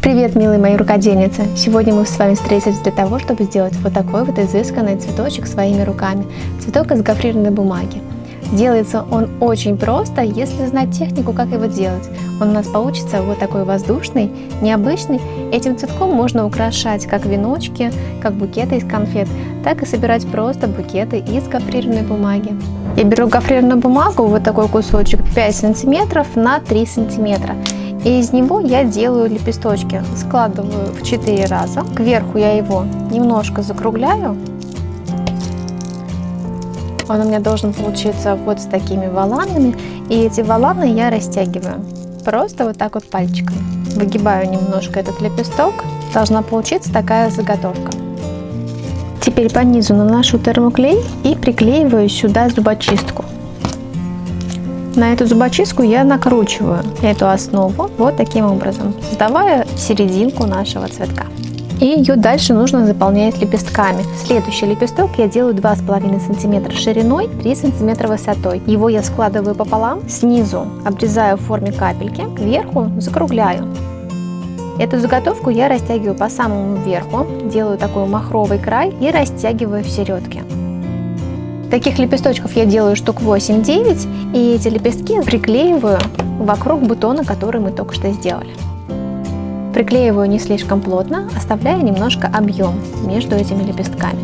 Привет, милые мои рукодельницы! Сегодня мы с вами встретились для того, чтобы сделать вот такой вот изысканный цветочек своими руками. Цветок из гофрированной бумаги. Делается он очень просто, если знать технику, как его делать. Он у нас получится вот такой воздушный, необычный. Этим цветком можно украшать как веночки, как букеты из конфет, так и собирать просто букеты из гофрированной бумаги. Я беру гофрированную бумагу, вот такой кусочек 5 сантиметров на 3 сантиметра. И из него я делаю лепесточки, складываю в 4 раза. Кверху я его немножко закругляю. Он у меня должен получиться вот с такими воланами. И эти воланы я растягиваю. Просто вот так вот пальчиком. Выгибаю немножко этот лепесток. Должна получиться такая заготовка. Теперь по низу наношу термоклей и приклеиваю сюда зубочистку. На эту зубочистку я накручиваю эту основу вот таким образом, создавая серединку нашего цветка. И ее дальше нужно заполнять лепестками. Следующий лепесток я делаю 2,5 см шириной, 3 см высотой. Его я складываю пополам, снизу обрезаю в форме капельки, кверху закругляю. Эту заготовку я растягиваю по самому верху, делаю такой махровый край и растягиваю в середке. Таких лепесточков я делаю штук 8-9, и эти лепестки приклеиваю вокруг бутона, который мы только что сделали. Приклеиваю не слишком плотно, оставляя немножко объем между этими лепестками.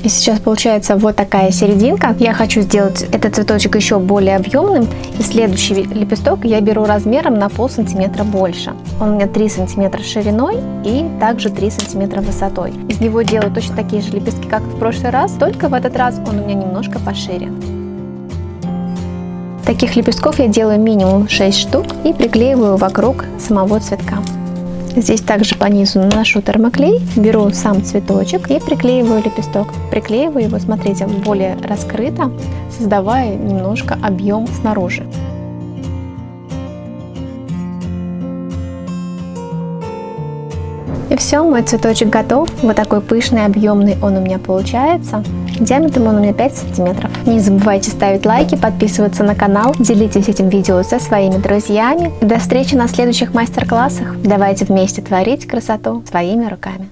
И сейчас получается вот такая серединка. Я хочу сделать этот цветочек еще более объемным. И следующий лепесток я беру размером на пол сантиметра больше. Он у меня 3 сантиметра шириной и также 3 сантиметра высотой. Из него делаю точно такие же лепестки, как в прошлый раз, только в этот раз он у меня немножко пошире. Таких лепестков я делаю минимум 6 штук и приклеиваю вокруг самого цветка. Здесь также по низу наношу термоклей, беру сам цветочек и приклеиваю лепесток. Приклеиваю его, смотрите, более раскрыто, создавая немножко объем снаружи. И все, мой цветочек готов. Вот такой пышный, объемный он у меня получается. Диаметром он у меня 5 сантиметров. Не забывайте ставить лайки, подписываться на канал, делитесь этим видео со своими друзьями. И до встречи на следующих мастер-классах. Давайте вместе творить красоту своими руками.